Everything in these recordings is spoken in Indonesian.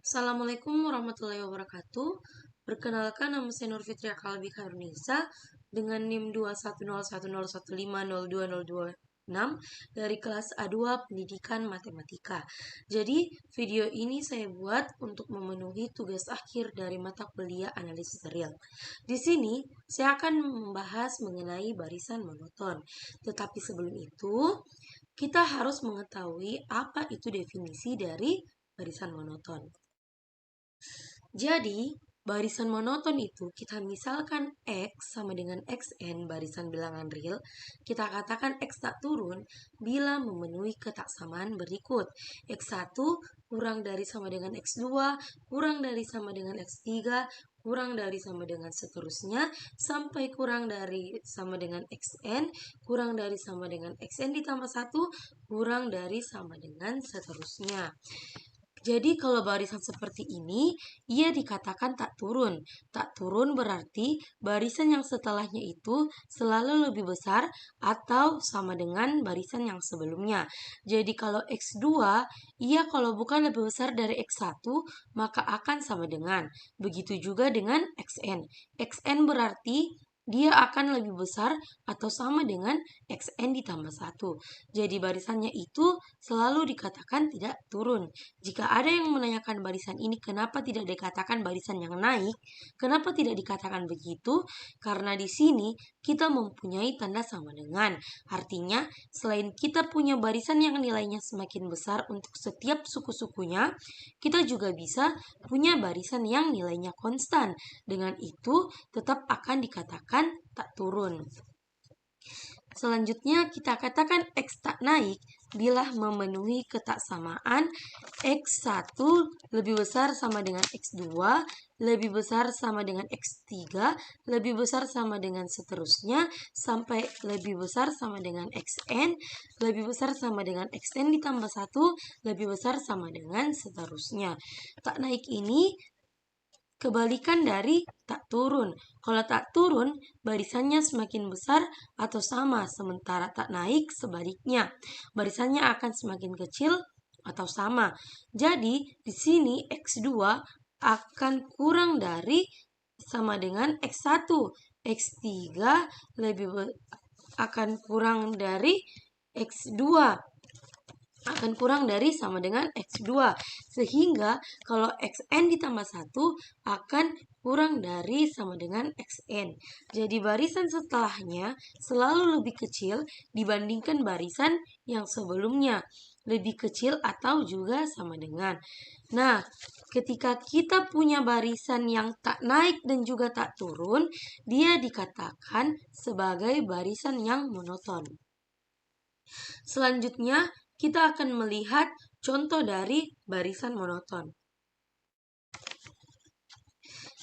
Assalamualaikum warahmatullahi wabarakatuh. Perkenalkan, nama saya Nur Fitria Kalbi Karunisa dengan NIM 2101015020226 dari kelas A2 Pendidikan Matematika. Jadi, video ini saya buat untuk memenuhi tugas akhir dari mata kuliah analisis real. Di sini, saya akan membahas mengenai barisan monoton. Tetapi sebelum itu, kita harus mengetahui apa itu definisi dari barisan monoton. Jadi, barisan monoton itu kita misalkan X sama dengan XN barisan bilangan real, kita katakan X tak turun bila memenuhi ketaksamaan berikut. X1 kurang dari sama dengan X2, kurang dari sama dengan X3, kurang dari sama dengan seterusnya, sampai kurang dari sama dengan XN, kurang dari sama dengan XN ditambah 1, kurang dari sama dengan seterusnya. Jadi kalau barisan seperti ini, ia dikatakan tak turun. Tak turun berarti barisan yang setelahnya itu selalu lebih besar atau sama dengan barisan yang sebelumnya. Jadi kalau X2, ia kalau bukan lebih besar dari X1, maka akan sama dengan. Begitu juga dengan XN. XN berarti dia akan lebih besar atau sama dengan XN ditambah 1. Jadi barisannya itu selalu dikatakan tidak turun. Jika ada yang menanyakan barisan ini kenapa tidak dikatakan barisan yang naik, kenapa tidak dikatakan begitu? Karena di sini kita mempunyai tanda sama dengan. Artinya, selain kita punya barisan yang nilainya semakin besar untuk setiap suku-sukunya, kita juga bisa punya barisan yang nilainya konstan. Dengan itu, tetap akan dikatakan tak turun. Selanjutnya kita katakan X tak naik bila memenuhi ketaksamaan X1 lebih besar sama dengan X2, lebih besar sama dengan X3, lebih besar sama dengan seterusnya, sampai lebih besar sama dengan XN, lebih besar sama dengan XN ditambah 1, lebih besar sama dengan seterusnya. Tak naik ini kebalikan dari tak turun. Kalau tak turun, barisannya semakin besar atau sama, sementara tak naik sebaliknya. Barisannya akan semakin kecil atau sama. Jadi, di sini X2 akan kurang dari sama dengan X1. X3 akan kurang dari X2. Akan kurang dari sama dengan X2. Sehingga kalau XN ditambah 1 akan kurang dari sama dengan XN. Jadi barisan setelahnya selalu lebih kecil dibandingkan barisan yang sebelumnya. Lebih kecil atau juga sama dengan. Nah, ketika kita punya barisan yang tak naik dan juga tak turun, dia dikatakan sebagai barisan yang monoton. Selanjutnya, kita akan melihat contoh dari barisan monoton.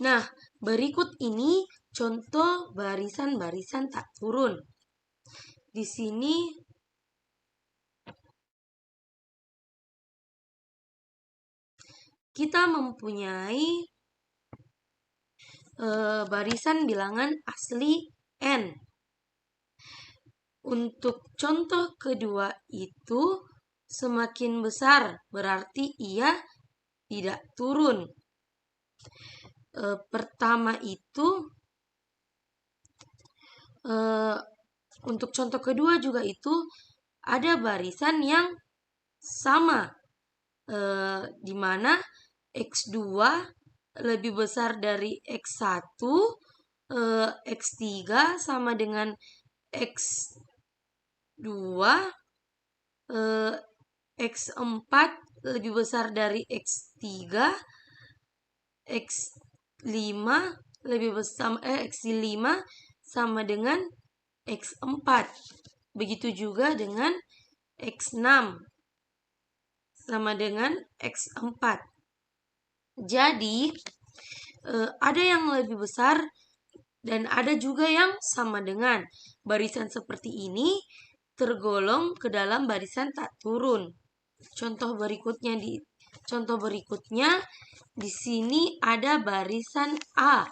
Nah, berikut ini contoh barisan-barisan tak turun. Di sini kita mempunyai barisan bilangan asli N. Untuk contoh kedua itu semakin besar, berarti ia tidak turun. Pertama itu untuk contoh kedua juga itu ada barisan yang sama, di mana X2 lebih besar dari X1, X3 sama dengan X2, X4 lebih besar dari X3, X5 lebih besar X5 sama dengan X4. Begitu juga dengan X6 sama dengan X4. Jadi, ada yang lebih besar dan ada juga yang sama dengan. Barisan seperti ini tergolong ke dalam barisan tak turun. Contoh berikutnya di sini ada barisan A.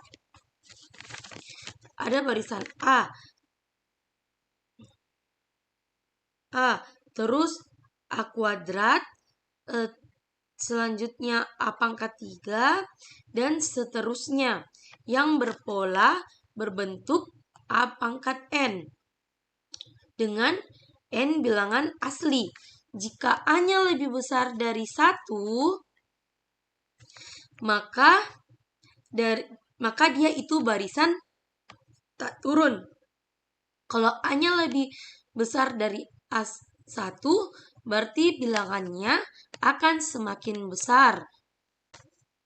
Ada barisan A. Terus A kuadrat Selanjutnya A pangkat 3 dan seterusnya yang berpola berbentuk A pangkat N dengan N bilangan asli. Jika A-nya lebih besar dari 1, maka dia itu barisan tak turun. Kalau A-nya lebih besar dari A1, berarti bilangannya akan semakin besar.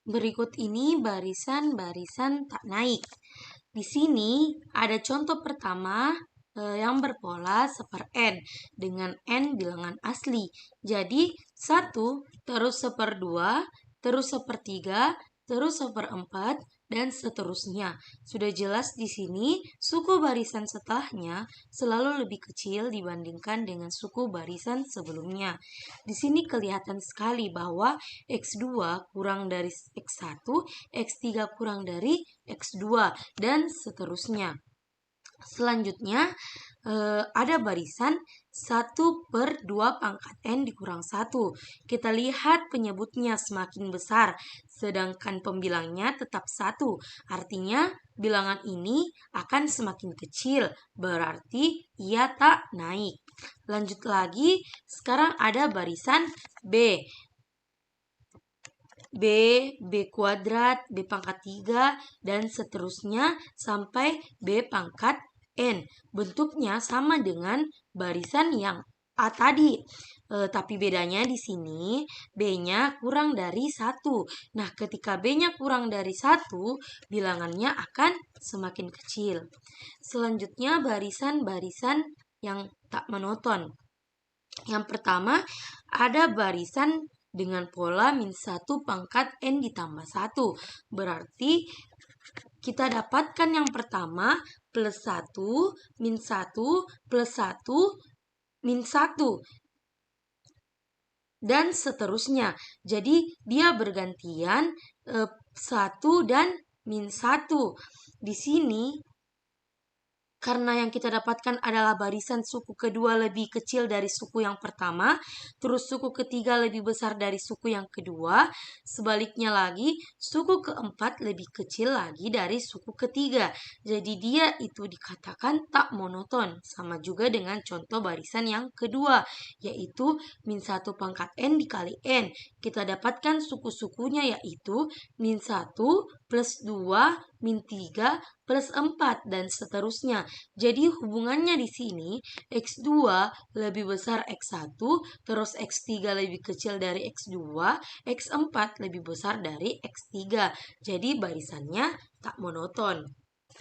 Berikut ini barisan-barisan tak naik. Di sini ada contoh pertama yang berpola seper-n dengan n bilangan asli. Jadi 1 terus seper-2, terus seper-3, terus seper-4, dan seterusnya. Sudah jelas di sini suku barisan setelahnya selalu lebih kecil dibandingkan dengan suku barisan sebelumnya. Di sini kelihatan sekali bahwa X2 kurang dari X1, X3 kurang dari X2, dan seterusnya. Selanjutnya ada barisan 1/2 pangkat N dikurang 1. Kita lihat penyebutnya semakin besar, sedangkan pembilangnya tetap 1. Artinya bilangan ini akan semakin kecil, berarti ia tak naik. Lanjut lagi, sekarang ada barisan B. B kuadrat, B pangkat 3, dan seterusnya sampai B pangkat N. Bentuknya sama dengan barisan yang A tadi. Tapi bedanya di sini B-nya kurang dari 1. Nah, ketika B-nya kurang dari 1, bilangannya akan semakin kecil. Selanjutnya barisan-barisan yang tak monoton. Yang pertama ada barisan dengan pola -1 pangkat N ditambah 1. Berarti kita dapatkan yang pertama +1, -1, +1, -1. Dan seterusnya. Jadi dia bergantian 1 dan -1. Di sini karena yang kita dapatkan adalah barisan suku kedua lebih kecil dari suku yang pertama, terus suku ketiga lebih besar dari suku yang kedua, sebaliknya lagi, suku keempat lebih kecil lagi dari suku ketiga. Jadi dia itu dikatakan tak monoton, sama juga dengan contoh barisan yang kedua, yaitu -1 pangkat N dikali N. Kita dapatkan suku-sukunya yaitu -1, +2, -3, +4, dan seterusnya. Jadi hubungannya di sini X2 lebih besar X1, terus X3 lebih kecil dari X2, X4 lebih besar dari X3. Jadi barisannya tak monoton.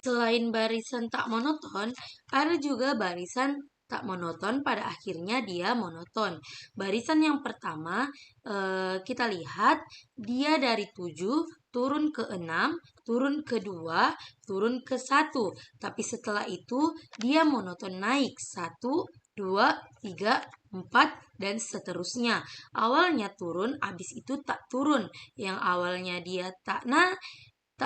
Selain barisan tak monoton, ada juga barisan tak monoton pada akhirnya dia monoton. Barisan yang pertama kita lihat dia dari 7 turun ke 6, turun ke 2, turun ke 1. Tapi setelah itu dia monoton naik 1, 2, 3, 4, dan seterusnya. Awalnya turun, habis itu tak turun. Yang awalnya dia tak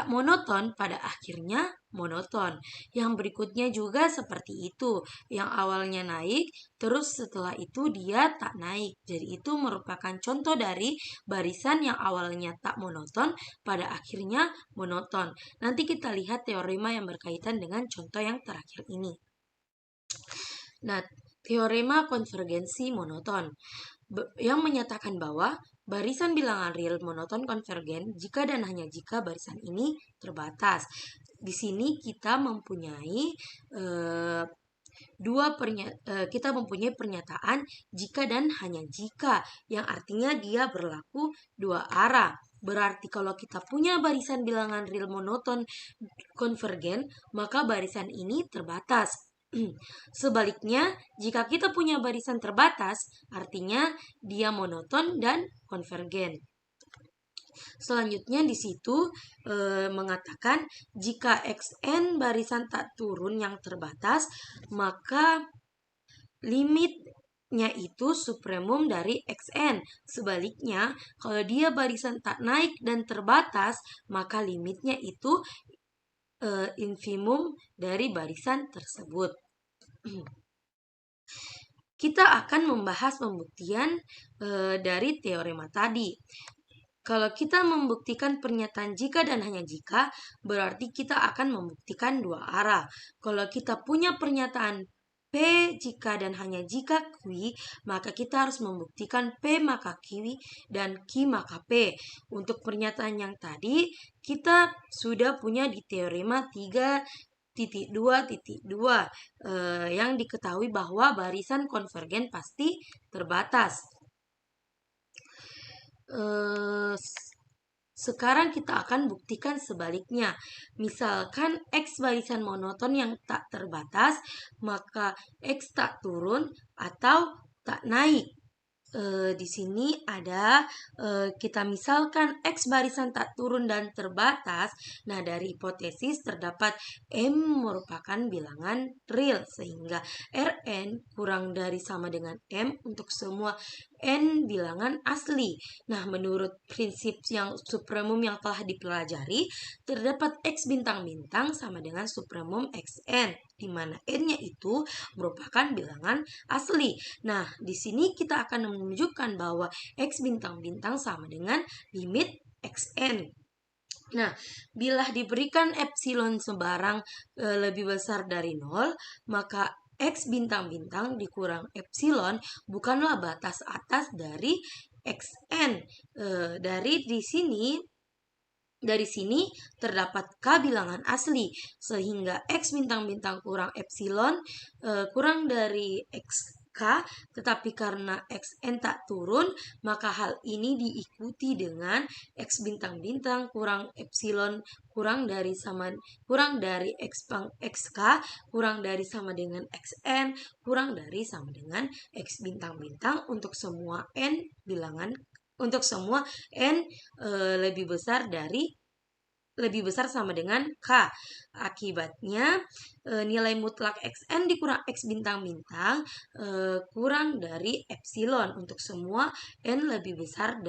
monoton, pada akhirnya monoton. Yang berikutnya juga seperti itu. Yang awalnya naik, terus setelah itu dia tak naik. Jadi itu merupakan contoh dari barisan yang awalnya tak monoton, pada akhirnya monoton. Nanti kita lihat teorema yang berkaitan dengan contoh yang terakhir ini. Nah, teorema konvergensi monoton yang menyatakan bahwa barisan bilangan real monoton konvergen jika dan hanya jika barisan ini terbatas. Di sini kita mempunyai kita mempunyai pernyataan jika dan hanya jika, yang artinya dia berlaku dua arah. Berarti kalau kita punya barisan bilangan real monoton konvergen, maka barisan ini terbatas. Sebaliknya, jika kita punya barisan terbatas, artinya dia monoton dan konvergen. Selanjutnya di situ mengatakan jika Xn barisan tak turun yang terbatas, maka limitnya itu supremum dari Xn. Sebaliknya, kalau dia barisan tak naik dan terbatas, maka limitnya itu infimum dari barisan tersebut. Kita akan membahas pembuktian dari teorema tadi. Kalau kita membuktikan pernyataan jika dan hanya jika, berarti kita akan membuktikan dua arah. Kalau kita punya pernyataan P jika dan hanya jika Q, maka kita harus membuktikan P maka Q dan Q maka P. Untuk pernyataan yang tadi, kita sudah punya di teorema 3.2.2 yang diketahui bahwa barisan konvergen pasti terbatas. Sekarang kita akan buktikan sebaliknya. Misalkan X barisan monoton yang tak terbatas, maka X tak turun atau tak naik. Di sini ada kita misalkan X barisan tak turun dan terbatas. Nah, dari hipotesis terdapat M merupakan bilangan real sehingga Rn kurang dari sama dengan M untuk semua N bilangan asli. Nah, menurut prinsip yang supremum yang telah dipelajari, terdapat X bintang-bintang sama dengan supremum Xn, di mana N-nya itu merupakan bilangan asli. Nah, di sini kita akan menunjukkan bahwa X bintang-bintang sama dengan limit Xn. Nah, bila diberikan epsilon sebarang lebih besar dari 0, maka X bintang-bintang dikurang epsilon bukanlah batas atas dari Xn. Dari sini terdapat K bilangan asli, sehingga X bintang-bintang kurang epsilon kurang dari XK, tetapi karena Xn tak turun, maka hal ini diikuti dengan X bintang-bintang kurang epsilon kurang dari XK kurang dari sama dengan Xn kurang dari sama dengan X bintang-bintang untuk semua N lebih besar sama dengan K. Akibatnya nilai mutlak Xn dikurang X bintang-bintang kurang dari epsilon untuk semua N lebih besar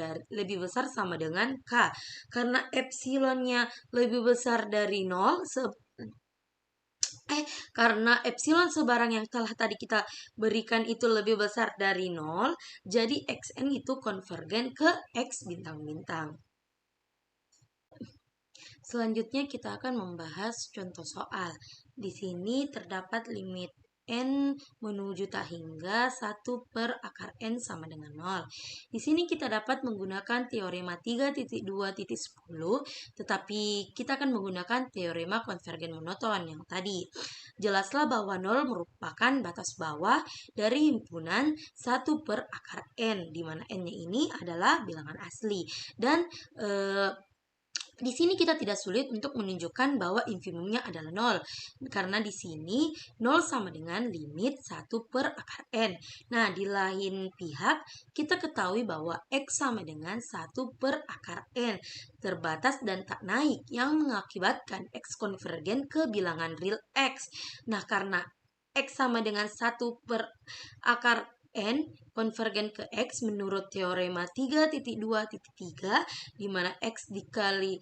sama dengan K. Karena epsilonnya lebih besar dari 0, karena epsilon sebarang yang telah tadi kita berikan itu lebih besar dari 0, jadi Xn itu konvergen ke X bintang-bintang. Selanjutnya kita akan membahas contoh soal. Di sini terdapat limit N menuju tak hingga 1 per akar N sama dengan 0. Di sini kita dapat menggunakan teorema 3.2.10, tetapi kita akan menggunakan teorema konvergen monoton yang tadi. Jelaslah bahwa 0 merupakan batas bawah dari himpunan 1 per akar N, di mana N-nya ini adalah bilangan asli. Dan di sini kita tidak sulit untuk menunjukkan bahwa infimumnya adalah 0. Karena di sini 0 sama dengan limit 1 per akar N. Nah, di lain pihak, kita ketahui bahwa X sama dengan 1 per akar N. Terbatas dan tak naik yang mengakibatkan X konvergen ke bilangan real X. Nah, karena X sama dengan 1 per akar N konvergen ke X menurut teorema 3.2.3, di mana X dikali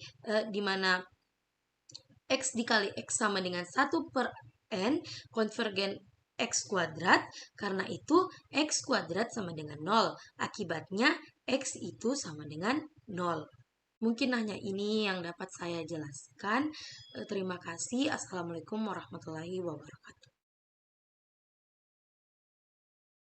X sama dengan 1 per N konvergen X kuadrat. Karena itu X kuadrat sama dengan 0. Akibatnya X itu sama dengan 0. Mungkin hanya ini yang dapat saya jelaskan. Terima kasih. Assalamualaikum warahmatullahi wabarakatuh.